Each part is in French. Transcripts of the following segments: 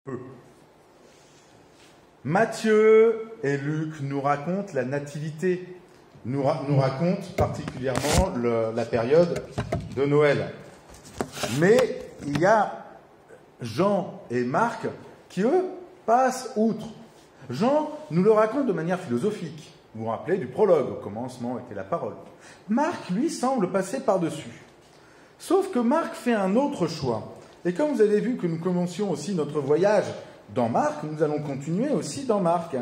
peu. Matthieu et Luc nous racontent la nativité, nous racontent particulièrement la période de Noël. Mais il y a Jean et Marc qui, eux, passent outre. Jean nous le raconte de manière philosophique. Vous vous rappelez du prologue, au commencement était la parole. Marc, lui, semble passer par-dessus. Sauf que Marc fait un autre choix. Et comme vous avez vu que nous commencions aussi notre voyage dans Marc, nous allons continuer aussi dans Marc.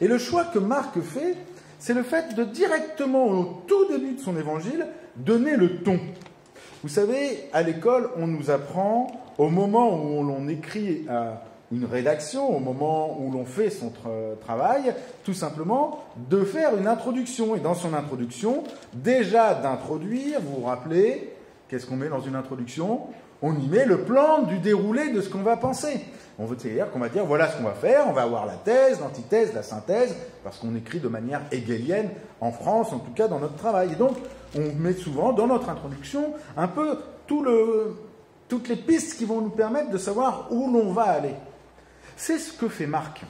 Et le choix que Marc fait, c'est le fait de directement, au tout début de son évangile, donner le ton. Vous savez, à l'école, on nous apprend, au moment où l'on écrit une rédaction, au moment où l'on fait son travail, tout simplement, de faire une introduction. Et dans son introduction, déjà d'introduire, vous vous rappelez, qu'est-ce qu'on met dans une introduction ? On y met le plan du déroulé de ce qu'on va penser. C'est-à-dire qu'on va dire, voilà ce qu'on va faire, on va avoir la thèse, l'antithèse, la synthèse, parce qu'on écrit de manière hegelienne, en France, en tout cas dans notre travail. Et donc, on met souvent dans notre introduction un peu toutes les pistes qui vont nous permettre de savoir où l'on va aller. C'est ce que fait Marc.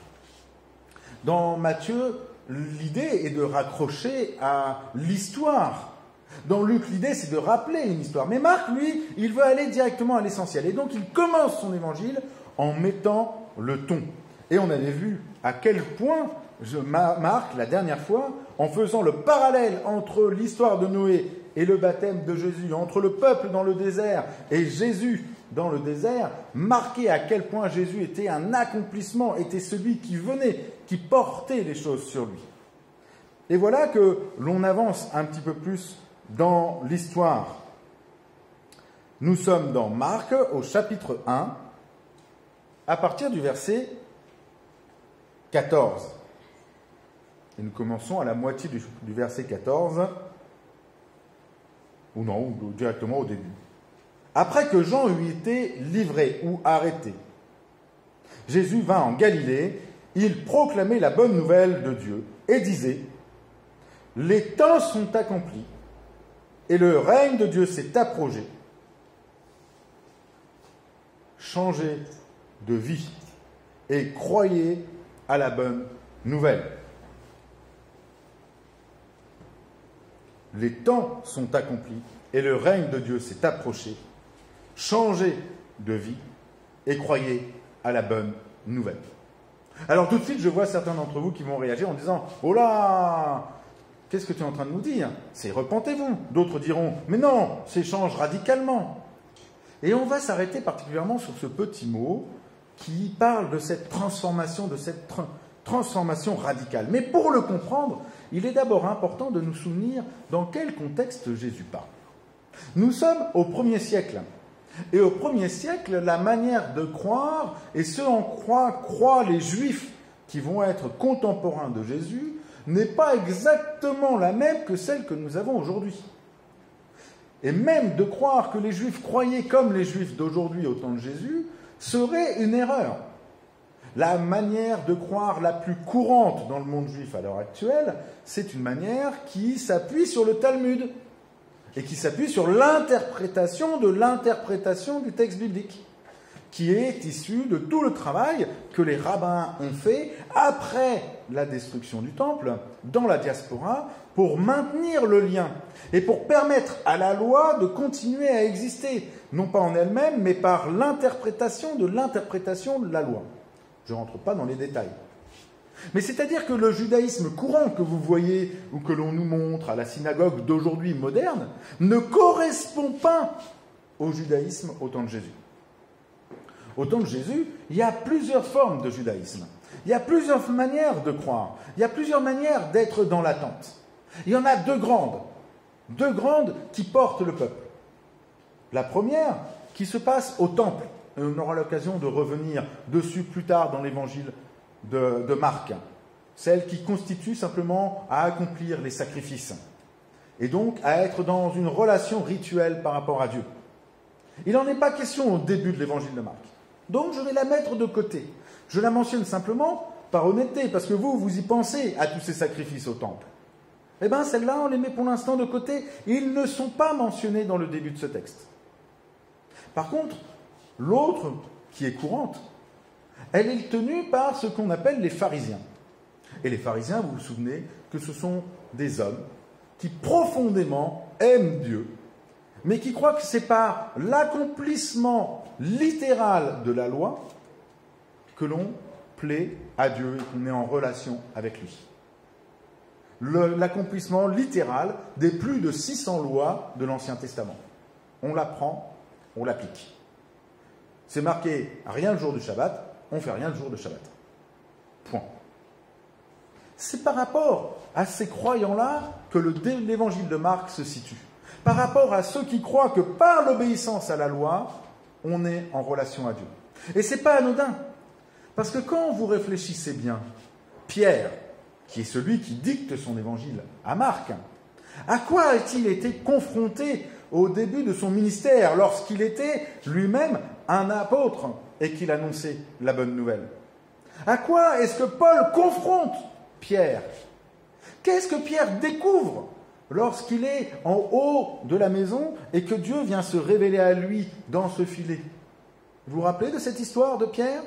Dans Matthieu, l'idée est de raccrocher à l'histoire. Dans Luc, l'idée, c'est de rappeler une histoire. Mais Marc, lui, il veut aller directement à l'essentiel. Et donc, il commence son évangile en mettant le ton. Et on avait vu à quel point Marc, la dernière fois, en faisant le parallèle entre l'histoire de Noé et le baptême de Jésus, entre le peuple dans le désert et Jésus dans le désert, marquait à quel point Jésus était un accomplissement, était celui qui venait, qui portait les choses sur lui. Et voilà que l'on avance un petit peu plus dans l'histoire. Nous sommes dans Marc, au chapitre 1, à partir du verset 14. Et nous commençons à la moitié du verset 14, ou directement au début. Après que Jean eut été livré ou arrêté, Jésus vint en Galilée, il proclamait la bonne nouvelle de Dieu et disait : les temps sont accomplis et le règne de Dieu s'est approché. Changez de vie et croyez à la bonne nouvelle. Les temps sont accomplis et le règne de Dieu s'est approché. Changez de vie et croyez à la bonne nouvelle. Alors tout de suite, je vois certains d'entre vous qui vont réagir en disant « Oh là ! Qu'est-ce que tu es en train de nous dire ? C'est repentez-vous ». D'autres diront « Mais non, c'est change radicalement ». Et on va s'arrêter particulièrement sur ce petit mot qui parle de cette transformation, radicale. Mais pour le comprendre, il est d'abord important de nous souvenir dans quel contexte Jésus parle. Nous sommes au 1er siècle. Et au 1er siècle, la manière de croire, et ce en quoi croient les Juifs qui vont être contemporains de Jésus, n'est pas exactement la même que celle que nous avons aujourd'hui. Et même de croire que les Juifs croyaient comme les Juifs d'aujourd'hui au temps de Jésus serait une erreur. La manière de croire la plus courante dans le monde juif à l'heure actuelle, c'est une manière qui s'appuie sur le Talmud et qui s'appuie sur l'interprétation du texte biblique, qui est issue de tout le travail que les rabbins ont fait après la destruction du temple, dans la diaspora, pour maintenir le lien et pour permettre à la loi de continuer à exister, non pas en elle-même, mais par l'interprétation de la loi. Je ne rentre pas dans les détails. Mais c'est-à-dire que le judaïsme courant que vous voyez ou que l'on nous montre à la synagogue d'aujourd'hui moderne ne correspond pas au judaïsme au temps de Jésus. Au temps de Jésus, il y a plusieurs formes de judaïsme. Il y a plusieurs manières de croire. Il y a plusieurs manières d'être dans l'attente. Il y en a deux grandes qui portent le peuple. La première, qui se passe au temple. Et on aura l'occasion de revenir dessus plus tard dans l'évangile de Marc. Celle qui constitue simplement à accomplir les sacrifices. Et donc à être dans une relation rituelle par rapport à Dieu. Il n'en est pas question au début de l'évangile de Marc. Donc je vais la mettre de côté. Je la mentionne simplement par honnêteté, parce que vous y pensez à tous ces sacrifices au temple. Eh bien, celles-là, on les met pour l'instant de côté. Ils ne sont pas mentionnés dans le début de ce texte. Par contre, l'autre, qui est courante, elle est tenue par ce qu'on appelle les pharisiens. Et les pharisiens, vous vous souvenez que ce sont des hommes qui profondément aiment Dieu, mais qui croient que c'est par l'accomplissement littéral de la loi que l'on plaît à Dieu et qu'on est en relation avec lui. L'accomplissement littéral des plus de 600 lois de l'Ancien Testament. On l'apprend, on l'applique. C'est marqué rien le jour du Shabbat, on ne fait rien le jour de Shabbat. Point. C'est par rapport à ces croyants-là que l'évangile de Marc se situe. Par rapport à ceux qui croient que par l'obéissance à la loi, on est en relation à Dieu. Et ce n'est pas anodin. Parce que quand vous réfléchissez bien, Pierre, qui est celui qui dicte son évangile à Marc, à quoi a-t-il été confronté au début de son ministère, lorsqu'il était lui-même un apôtre et qu'il annonçait la bonne nouvelle? À quoi est-ce que Paul confronte Pierre? Qu'est-ce que Pierre découvre lorsqu'il est en haut de la maison et que Dieu vient se révéler à lui dans ce filet? Vous vous rappelez de cette histoire de Pierre?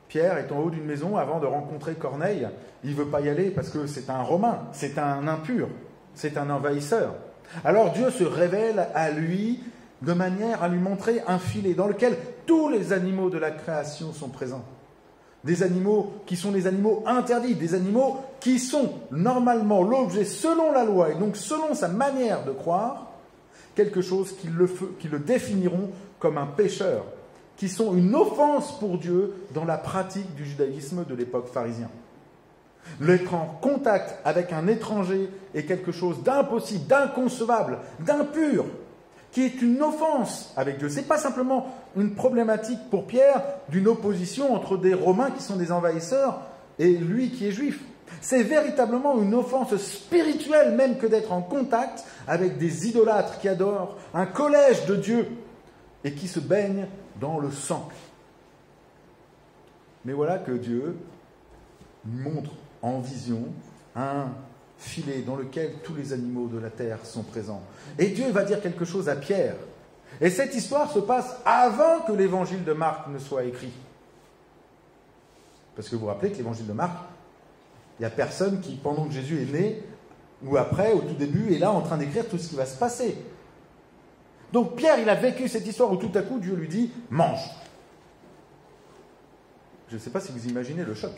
Pierre est en haut d'une maison avant de rencontrer Corneille. Il ne veut pas y aller parce que c'est un Romain, c'est un impur, c'est un envahisseur. Alors Dieu se révèle à lui de manière à lui montrer un filet dans lequel tous les animaux de la création sont présents. Des animaux qui sont les animaux interdits, des animaux qui sont normalement l'objet, selon la loi et donc selon sa manière de croire, quelque chose qui le définiront comme un pécheur, qui sont une offense pour Dieu dans la pratique du judaïsme de l'époque pharisien. L'être en contact avec un étranger est quelque chose d'impossible, d'inconcevable, d'impur, qui est une offense avec Dieu. Ce n'est pas simplement une problématique pour Pierre d'une opposition entre des Romains qui sont des envahisseurs et lui qui est juif. C'est véritablement une offense spirituelle même que d'être en contact avec des idolâtres qui adorent un collège de Dieu et qui se baignent dans le sang. Mais voilà que Dieu montre en vision un filet dans lequel tous les animaux de la terre sont présents. Et Dieu va dire quelque chose à Pierre. Et cette histoire se passe avant que l'évangile de Marc ne soit écrit. Parce que vous vous rappelez que l'évangile de Marc, il n'y a personne qui, pendant que Jésus est né, ou après, au tout début, est là en train d'écrire tout ce qui va se passer. Donc Pierre, il a vécu cette histoire où tout à coup, Dieu lui dit « mange ». Je ne sais pas si vous imaginez le choc.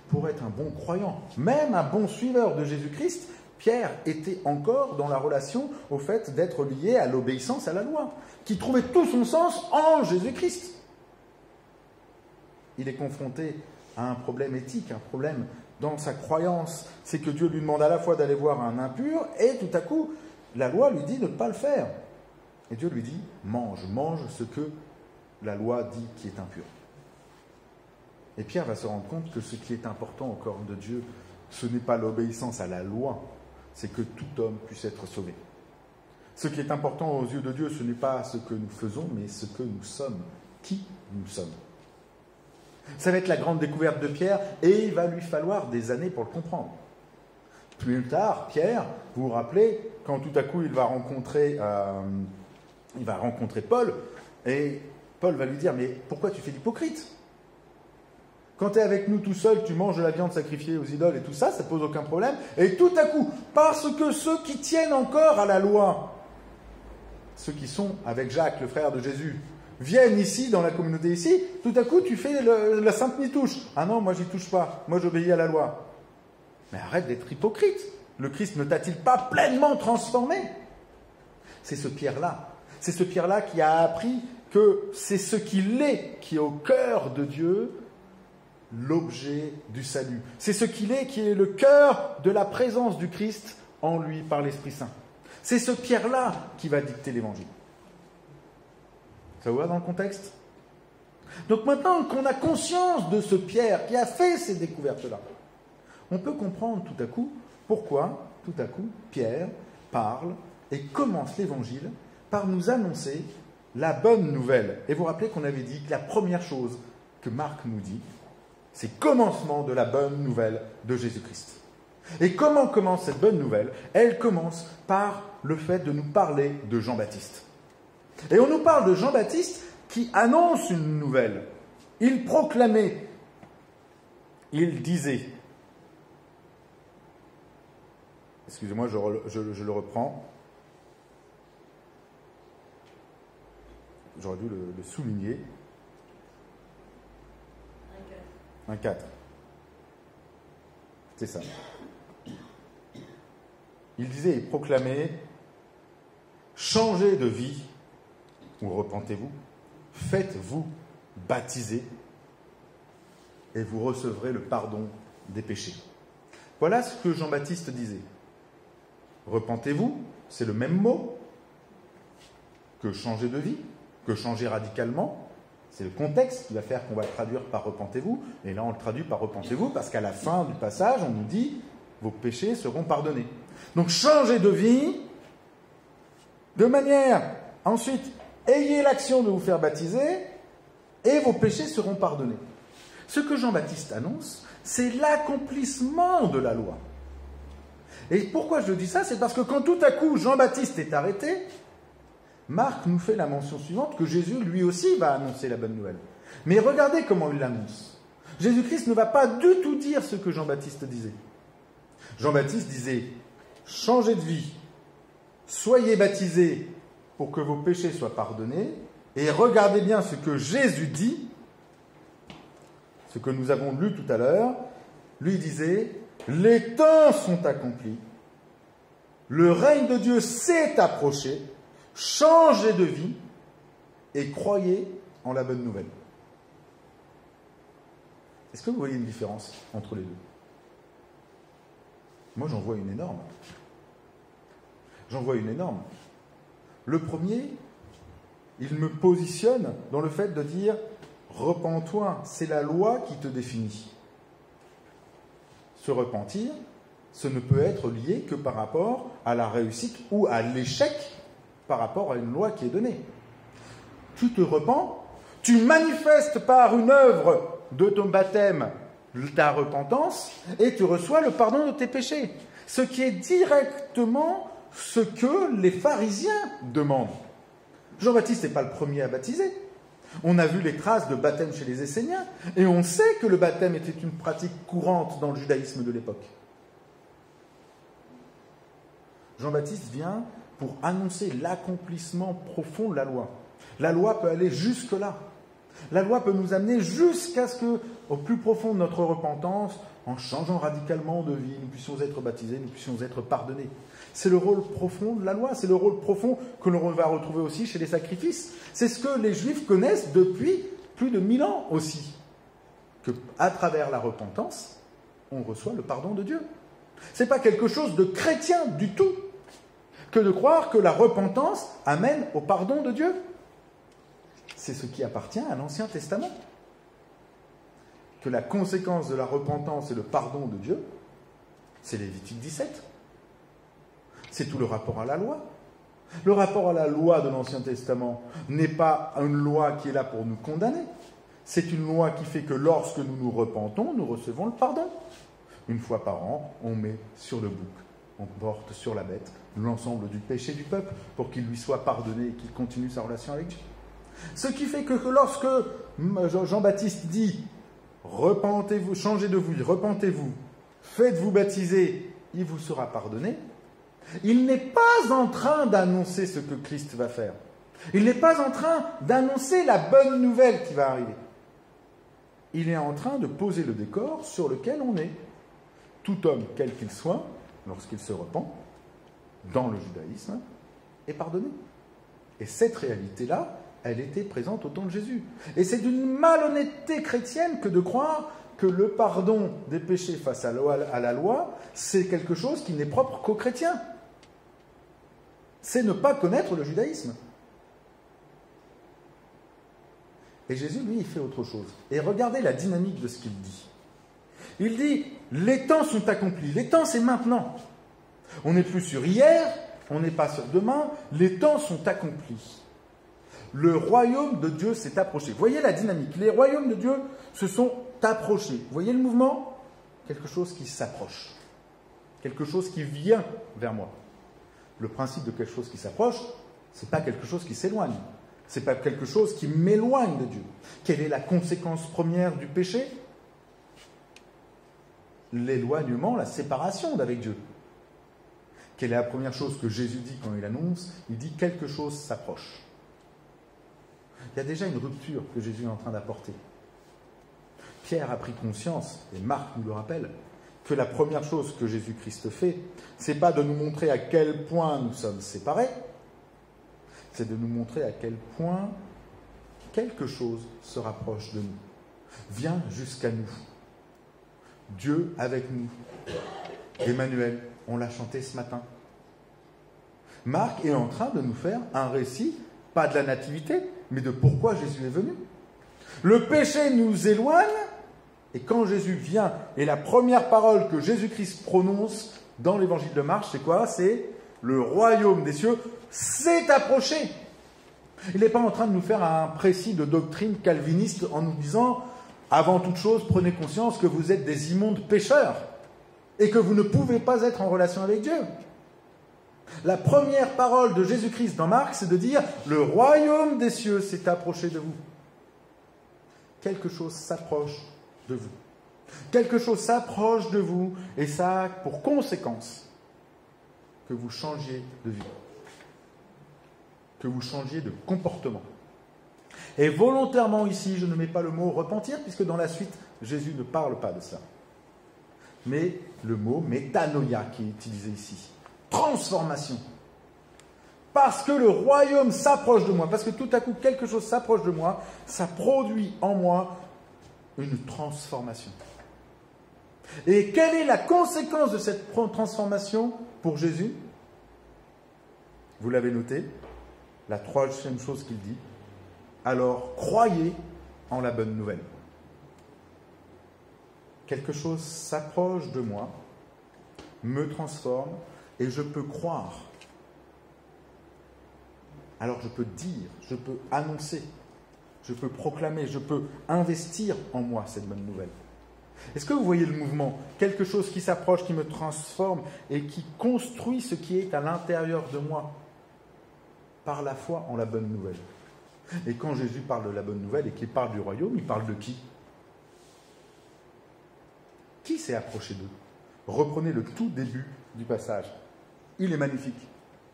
Pour être un bon croyant, même un bon suiveur de Jésus-Christ, Pierre était encore dans la relation au fait d'être lié à l'obéissance à la loi, qui trouvait tout son sens en Jésus-Christ. Il est confronté à un problème éthique, un problème dans sa croyance. C'est que Dieu lui demande à la fois d'aller voir un impur, et tout à coup, la loi lui dit de ne pas le faire. Et Dieu lui dit, mange ce que la loi dit qui est impur. Et Pierre va se rendre compte que ce qui est important au corps de Dieu, ce n'est pas l'obéissance à la loi, c'est que tout homme puisse être sauvé. Ce qui est important aux yeux de Dieu, ce n'est pas ce que nous faisons, mais ce que nous sommes, qui nous sommes. Ça va être la grande découverte de Pierre, et il va lui falloir des années pour le comprendre. Plus tard, Pierre, vous vous rappelez, quand tout à coup il va rencontrer Paul, et Paul va lui dire, mais pourquoi tu fais l'hypocrite ? Quand tu es avec nous tout seul, tu manges de la viande sacrifiée aux idoles et tout ça, ça ne pose aucun problème. Et tout à coup, parce que ceux qui tiennent encore à la loi, ceux qui sont avec Jacques, le frère de Jésus, viennent ici, dans la communauté ici, tout à coup, tu fais la sainte ni-touche. Ah non, moi, j'y touche pas. Moi, j'obéis à la loi. Mais arrête d'être hypocrite. Le Christ ne t'a-t-il pas pleinement transformé? C'est ce Pierre-là. C'est ce Pierre-là qui a appris que c'est ce qu'il est qui est au cœur de Dieu, l'objet du salut. C'est ce qu'il est qui est le cœur de la présence du Christ en lui par l'Esprit Saint. C'est ce Pierre-là qui va dicter l'Évangile. Ça vous va dans le contexte? Donc maintenant qu'on a conscience de ce Pierre qui a fait ces découvertes-là, on peut comprendre tout à coup pourquoi, tout à coup, Pierre parle et commence l'Évangile par nous annoncer la bonne nouvelle. Et vous vous rappelez qu'on avait dit que la première chose que Marc nous dit, c'est le commencement de la bonne nouvelle de Jésus-Christ. Et comment commence cette bonne nouvelle? Elle commence par le fait de nous parler de Jean-Baptiste. Et on nous parle de Jean-Baptiste qui annonce une nouvelle. Il proclamait, il disait. Excusez-moi, je le reprends. J'aurais dû le souligner. 1,4. C'est ça. Il disait et proclamait, changez de vie, ou repentez-vous, faites-vous baptiser, et vous recevrez le pardon des péchés. Voilà ce que Jean-Baptiste disait. Repentez-vous, c'est le même mot que changer de vie, que changer radicalement. C'est le contexte qui va faire qu'on va le traduire par repentez-vous. Et là, on le traduit par repentez-vous parce qu'à la fin du passage, on nous dit vos péchés seront pardonnés. Donc, changez de vie de manière, ensuite, ayez l'action de vous faire baptiser et vos péchés seront pardonnés. Ce que Jean-Baptiste annonce, c'est l'accomplissement de la loi. Et pourquoi je dis ça? C'est parce que quand tout à coup Jean-Baptiste est arrêté, Marc nous fait la mention suivante que Jésus lui aussi va annoncer la bonne nouvelle. Mais regardez comment il l'annonce. Jésus-Christ ne va pas du tout dire ce que Jean-Baptiste disait. Jean-Baptiste disait « Changez de vie, soyez baptisés pour que vos péchés soient pardonnés. » Et regardez bien ce que Jésus dit, ce que nous avons lu tout à l'heure. Lui disait « Les temps sont accomplis, le règne de Dieu s'est approché, changez de vie et croyez en la bonne nouvelle. » Est-ce que vous voyez une différence entre les deux? Moi, j'en vois une énorme. J'en vois une énorme. Le premier, il me positionne dans le fait de dire « Repens-toi, c'est la loi qui te définit. » Se repentir, ce ne peut être lié que par rapport à la réussite ou à l'échec par rapport à une loi qui est donnée. Tu te repens, tu manifestes par une œuvre de ton baptême ta repentance et tu reçois le pardon de tes péchés. Ce qui est directement ce que les pharisiens demandent. Jean-Baptiste n'est pas le premier à baptiser. On a vu les traces de baptême chez les Esséniens et on sait que le baptême était une pratique courante dans le judaïsme de l'époque. Jean-Baptiste vient pour annoncer l'accomplissement profond de la loi. La loi peut aller jusque-là. La loi peut nous amener jusqu'à ce que, au plus profond de notre repentance, en changeant radicalement de vie, nous puissions être baptisés, nous puissions être pardonnés. C'est le rôle profond de la loi, c'est le rôle profond que l'on va retrouver aussi chez les sacrifices. C'est ce que les Juifs connaissent depuis plus de 1000 ans aussi. Qu'à travers la repentance, on reçoit le pardon de Dieu. Ce n'est pas quelque chose de chrétien du tout que de croire que la repentance amène au pardon de Dieu. C'est ce qui appartient à l'Ancien Testament. Que la conséquence de la repentance et le pardon de Dieu, c'est Lévitique 17. C'est tout le rapport à la loi. Le rapport à la loi de l'Ancien Testament n'est pas une loi qui est là pour nous condamner. C'est une loi qui fait que lorsque nous nous repentons, nous recevons le pardon. Une fois par an, on met sur le bouc, on porte sur la bête l'ensemble du péché du peuple pour qu'il lui soit pardonné et qu'il continue sa relation avec Dieu. Ce qui fait que lorsque Jean-Baptiste dit « Repentez-vous, changez de vie, repentez-vous, faites-vous baptiser, il vous sera pardonné », il n'est pas en train d'annoncer ce que Christ va faire. Il n'est pas en train d'annoncer la bonne nouvelle qui va arriver. Il est en train de poser le décor sur lequel on est. Tout homme, quel qu'il soit, lorsqu'il se repent, dans le judaïsme, est pardonné. Et cette réalité-là, elle était présente au temps de Jésus. Et c'est d'une malhonnêteté chrétienne que de croire que le pardon des péchés face à la loi, c'est quelque chose qui n'est propre qu'aux chrétiens. C'est ne pas connaître le judaïsme. Et Jésus, lui, il fait autre chose. Et regardez la dynamique de ce qu'il dit. Il dit, les temps sont accomplis. Les temps, c'est maintenant. On n'est plus sur hier, on n'est pas sur demain. Les temps sont accomplis. Le royaume de Dieu s'est approché. Vous voyez la dynamique. Les royaumes de Dieu se sont approchés. Vous voyez le mouvement? Quelque chose qui s'approche. Quelque chose qui vient vers moi. Le principe de quelque chose qui s'approche, ce n'est pas quelque chose qui s'éloigne. Ce n'est pas quelque chose qui m'éloigne de Dieu. Quelle est la conséquence première du péché? L'éloignement, la séparation d'avec Dieu. Quelle est la première chose que Jésus dit quand il annonce? Il dit quelque chose s'approche. Il y a déjà une rupture que Jésus est en train d'apporter. Pierre a pris conscience, et Marc nous le rappelle, que la première chose que Jésus-Christ fait, ce n'est pas de nous montrer à quel point nous sommes séparés, c'est de nous montrer à quel point quelque chose se rapproche de nous, vient jusqu'à nous. Dieu avec nous. Emmanuel, on l'a chanté ce matin. Marc est en train de nous faire un récit, pas de la nativité, mais de pourquoi Jésus est venu. Le péché nous éloigne, et quand Jésus vient, et la première parole que Jésus-Christ prononce dans l'évangile de Marc, c'est quoi? C'est le royaume des cieux s'est approché. Il n'est pas en train de nous faire un précis de doctrine calviniste en nous disant « Avant toute chose, prenez conscience que vous êtes des immondes pécheurs et que vous ne pouvez pas être en relation avec Dieu. » La première parole de Jésus-Christ dans Marc, c'est de dire « Le royaume des cieux s'est approché de vous. » Quelque chose s'approche de vous. Quelque chose s'approche de vous et ça a pour conséquence que vous changiez de vie, que vous changiez de comportement. Et volontairement ici, je ne mets pas le mot repentir, puisque dans la suite, Jésus ne parle pas de ça. Mais le mot métanoïa qui est utilisé ici. Transformation. Parce que le royaume s'approche de moi, parce que tout à coup quelque chose s'approche de moi, ça produit en moi une transformation. Et quelle est la conséquence de cette transformation pour Jésus? Vous l'avez noté, la troisième chose qu'il dit, alors croyez en la bonne nouvelle. Quelque chose s'approche de moi, me transforme, et je peux croire. Alors je peux dire, je peux annoncer, je peux proclamer, je peux investir en moi cette bonne nouvelle. Est-ce que vous voyez le mouvement? Quelque chose qui s'approche, qui me transforme et qui construit ce qui est à l'intérieur de moi par la foi en la bonne nouvelle. Et quand Jésus parle de la bonne nouvelle et qu'il parle du royaume, il parle de qui? Qui s'est approché d'eux? Reprenez le tout début du passage. Il est magnifique.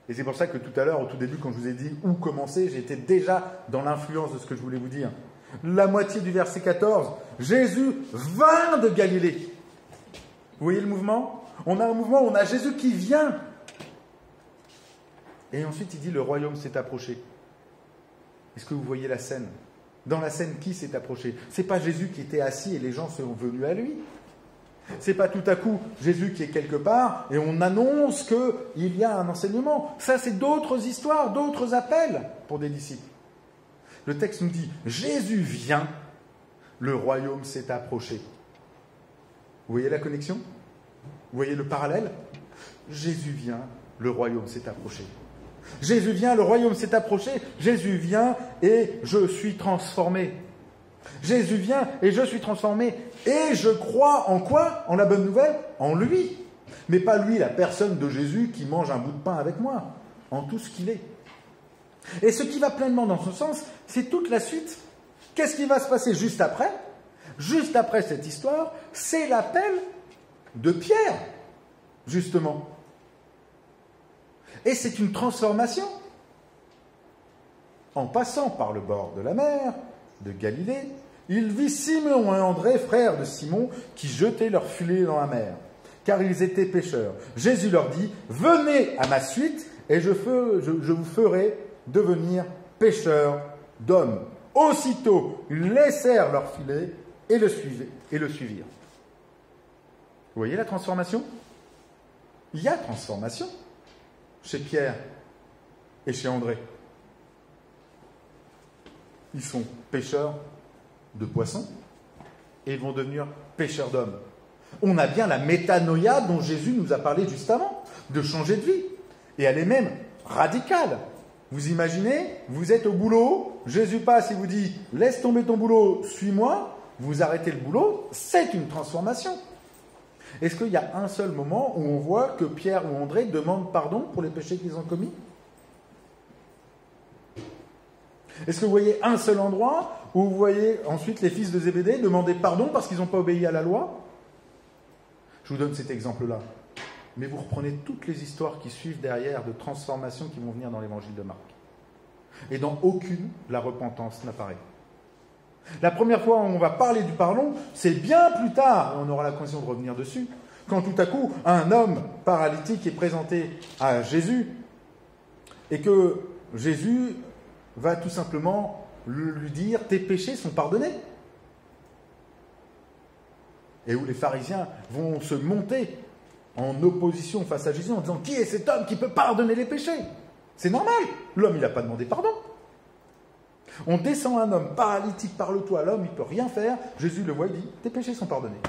Et c'est pour ça que tout à l'heure, au tout début, quand je vous ai dit où commencer, j'étais déjà dans l'influence de ce que je voulais vous dire. La moitié du verset 14, Jésus vint de Galilée. Vous voyez le mouvement? On a un mouvement où on a Jésus qui vient. Et ensuite, il dit, le royaume s'est approché. Est-ce que vous voyez la scène? Dans la scène, qui s'est approché? Ce n'est pas Jésus qui était assis et les gens sont venus à lui. Ce n'est pas tout à coup Jésus qui est quelque part et on annonce qu'il y a un enseignement. Ça, c'est d'autres histoires, d'autres appels pour des disciples. Le texte nous dit, Jésus vient, le royaume s'est approché. Vous voyez la connexion? Vous voyez le parallèle? Jésus vient, le royaume s'est approché. Jésus vient, le royaume s'est approché. Jésus vient et je suis transformé. Jésus vient et je suis transformé. Et je crois en quoi? En la bonne nouvelle? En lui. Mais pas lui, la personne de Jésus qui mange un bout de pain avec moi. En tout ce qu'il est. Et ce qui va pleinement dans ce sens, c'est toute la suite. Qu'est-ce qui va se passer juste après? Juste après cette histoire, c'est l'appel de Pierre, justement. Et c'est une transformation. En passant par le bord de la mer, de Galilée, il vit Simon et André, frères de Simon, qui jetaient leurs filets dans la mer, car ils étaient pêcheurs. Jésus leur dit, « Venez à ma suite, et je vous ferai devenir pêcheurs d'hommes. » Aussitôt, ils laissèrent leurs filets et le suivirent. Vous voyez la transformation? Il y a transformation chez Pierre et chez André. Ils sont pêcheurs de poissons et ils vont devenir pêcheurs d'hommes. On a bien la métanoïa dont Jésus nous a parlé juste avant, de changer de vie. Et elle est même radicale. Vous imaginez, vous êtes au boulot, Jésus passe et vous dit « Laisse tomber ton boulot, suis-moi », vous arrêtez le boulot, c'est une transformation. Est-ce qu'il y a un seul moment où on voit que Pierre ou André demandent pardon pour les péchés qu'ils ont commis? Est-ce que vous voyez un seul endroit où vous voyez ensuite les fils de Zébédée demander pardon parce qu'ils n'ont pas obéi à la loi? Je vous donne cet exemple-là. Mais vous reprenez toutes les histoires qui suivent derrière de transformations qui vont venir dans l'évangile de Marc. Et dans aucune, la repentance n'apparaît. La première fois où on va parler du pardon, c'est bien plus tard, et on aura l'occasion de revenir dessus, quand tout à coup, un homme paralytique est présenté à Jésus, et que Jésus va tout simplement lui dire « tes péchés sont pardonnés ». Et où les pharisiens vont se monter en opposition face à Jésus en disant « qui est cet homme qui peut pardonner les péchés ?» C'est normal, l'homme il n'a pas demandé pardon. On descend un homme paralytique par le toit, l'homme il ne peut rien faire, Jésus le voit, il dit « tes péchés sont pardonnés ».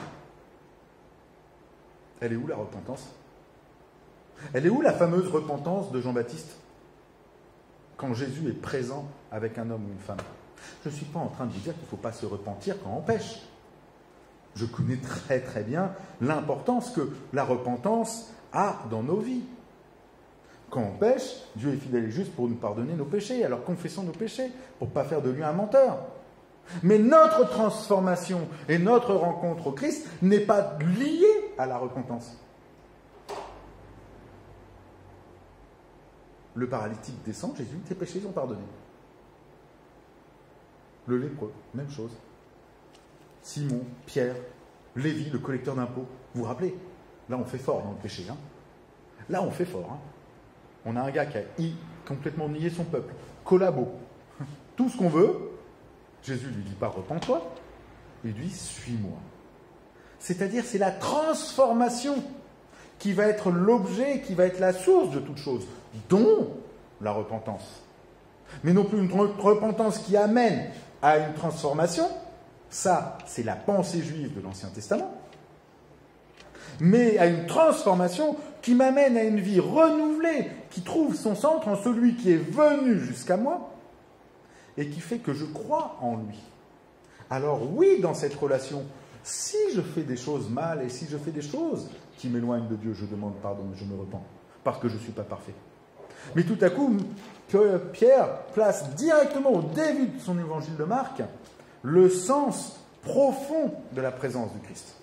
Elle est où la repentance? Elle est où la fameuse repentance de Jean-Baptiste quand Jésus est présent avec un homme ou une femme? Je ne suis pas en train de vous dire qu'il ne faut pas se repentir quand on pêche. Je connais très très bien l'importance que la repentance a dans nos vies. Quand on pêche, Dieu est fidèle et juste pour nous pardonner nos péchés. Alors confessons nos péchés pour ne pas faire de lui un menteur. Mais notre transformation et notre rencontre au Christ n'est pas liée à la repentance. Le paralytique descend, Jésus, tes péchés sont pardonnés. Le lépreux, même chose. Simon, Pierre, Lévi, le collecteur d'impôts. Vous vous rappelez? Là, on fait fort dans le péché. Hein. Là, on fait fort. Hein. On a un gars qui a complètement nié son peuple. Collabo. Tout ce qu'on veut. Jésus lui dit pas repens-toi. Il lui dit suis-moi. C'est-à-dire, c'est la transformation qui va être l'objet, qui va être la source de toute chose, dont la repentance. Mais non plus une repentance qui amène à une transformation. Ça, c'est la pensée juive de l'Ancien Testament. Mais à une transformation qui m'amène à une vie renouvelée, qui trouve son centre en celui qui est venu jusqu'à moi et qui fait que je crois en lui. Alors oui, dans cette relation, si je fais des choses mal et si je fais des choses qui m'éloignent de Dieu, je demande pardon et je me repens, parce que je ne suis pas parfait. Mais tout à coup, que Pierre place directement au début de son évangile de Marc le sens profond de la présence du Christ.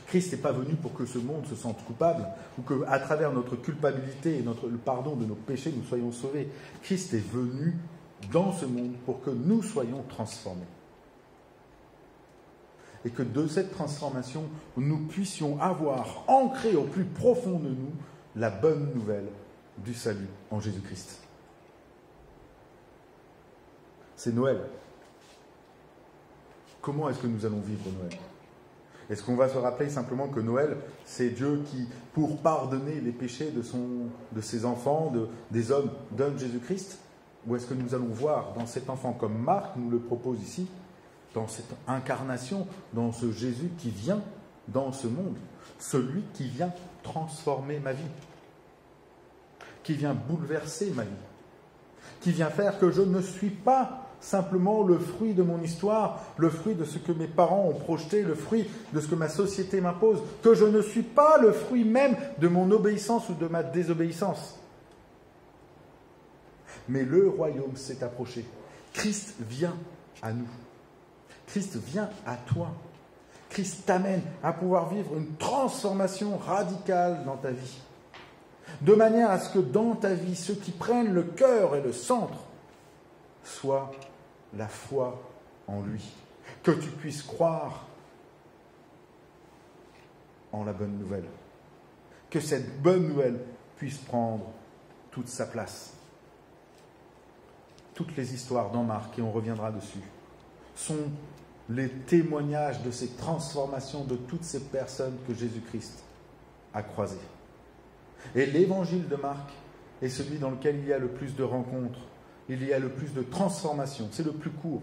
Christ n'est pas venu pour que ce monde se sente coupable ou qu'à travers notre culpabilité et le pardon de nos péchés, nous soyons sauvés. Christ est venu dans ce monde pour que nous soyons transformés. Et que de cette transformation, nous puissions avoir ancré au plus profond de nous la bonne nouvelle du salut en Jésus-Christ. C'est Noël. Comment est-ce que nous allons vivre Noël? Est-ce qu'on va se rappeler simplement que Noël, c'est Dieu qui, pour pardonner les péchés de ses enfants, des hommes, donne Jésus-Christ? Ou est-ce que nous allons voir dans cet enfant, comme Marc nous le propose ici, dans cette incarnation, dans ce Jésus qui vient dans ce monde, celui qui vient transformer ma vie, qui vient bouleverser ma vie, qui vient faire que je ne suis pas simplement le fruit de mon histoire, le fruit de ce que mes parents ont projeté, le fruit de ce que ma société m'impose, que je ne suis pas le fruit même de mon obéissance ou de ma désobéissance. Mais le royaume s'est approché. Christ vient à nous. Christ vient à toi. Christ t'amène à pouvoir vivre une transformation radicale dans ta vie. De manière à ce que dans ta vie, ceux qui prennent le cœur et le centre soit la foi en lui. Que tu puisses croire en la bonne nouvelle. Que cette bonne nouvelle puisse prendre toute sa place. Toutes les histoires dans Marc, et on reviendra dessus, sont les témoignages de ces transformations de toutes ces personnes que Jésus-Christ a croisées. Et l'évangile de Marc est celui dans lequel il y a le plus de rencontres, il y a le plus de transformations. C'est le plus court.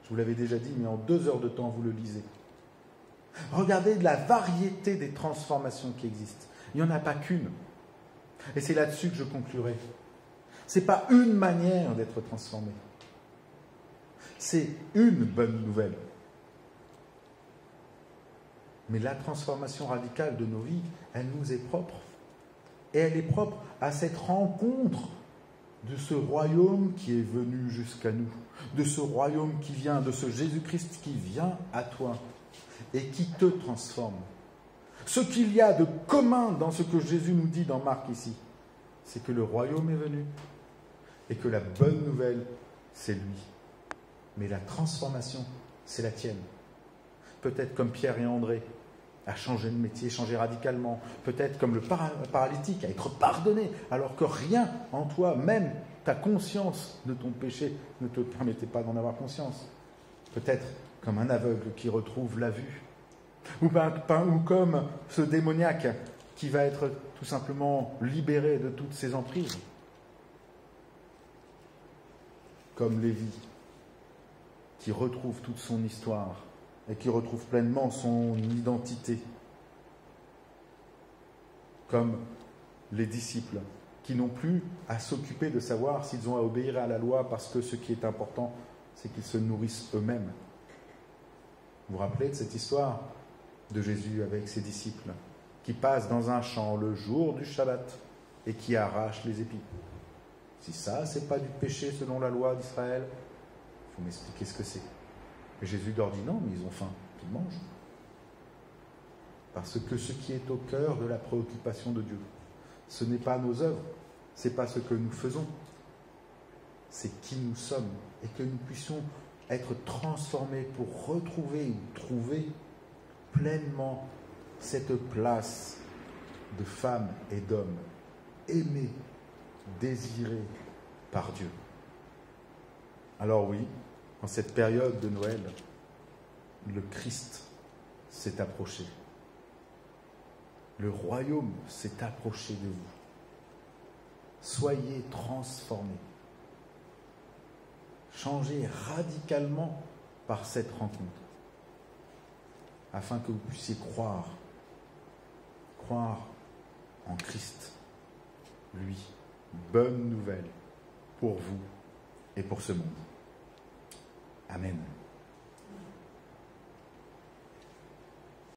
Je vous l'avais déjà dit, mais en 2 heures de temps, vous le lisez. Regardez la variété des transformations qui existent. Il n'y en a pas qu'une. Et c'est là-dessus que je conclurai. Ce n'est pas une manière d'être transformé. C'est une bonne nouvelle. Mais la transformation radicale de nos vies, elle nous est propre. Et elle est propre à cette rencontre de ce royaume qui est venu jusqu'à nous, de ce royaume qui vient, de ce Jésus-Christ qui vient à toi et qui te transforme. Ce qu'il y a de commun dans ce que Jésus nous dit dans Marc ici, c'est que le royaume est venu et que la bonne nouvelle, c'est lui. Mais la transformation, c'est la tienne. Peut-être comme Pierre et André, à changer de métier, changer radicalement. Peut-être comme le paralytique, à être pardonné, alors que rien en toi, même ta conscience de ton péché, ne te permettait pas d'en avoir conscience. Peut-être comme un aveugle qui retrouve la vue. Ou comme ce démoniaque qui va être tout simplement libéré de toutes ses emprises. Comme Lévi, qui retrouve toute son histoire et qui retrouve pleinement son identité. Comme les disciples, qui n'ont plus à s'occuper de savoir s'ils ont à obéir à la loi, parce que ce qui est important, c'est qu'ils se nourrissent eux-mêmes. Vous vous rappelez de cette histoire de Jésus avec ses disciples, qui passent dans un champ le jour du Shabbat et qui arrachent les épis. Si ça, c'est pas du péché selon la loi d'Israël, il faut m'expliquer ce que c'est. Et Jésus leur dit non, mais ils ont faim, qu'ils mangent. Parce que ce qui est au cœur de la préoccupation de Dieu, ce n'est pas nos œuvres, ce n'est pas ce que nous faisons, c'est qui nous sommes, et que nous puissions être transformés pour retrouver ou trouver pleinement cette place de femmes et d'hommes aimés, désirés par Dieu. Alors oui, en cette période de Noël, le Christ s'est approché. Le royaume s'est approché de vous. Soyez transformés. Changez radicalement par cette rencontre, afin que vous puissiez croire en Christ, lui, bonne nouvelle pour vous et pour ce monde. Amen.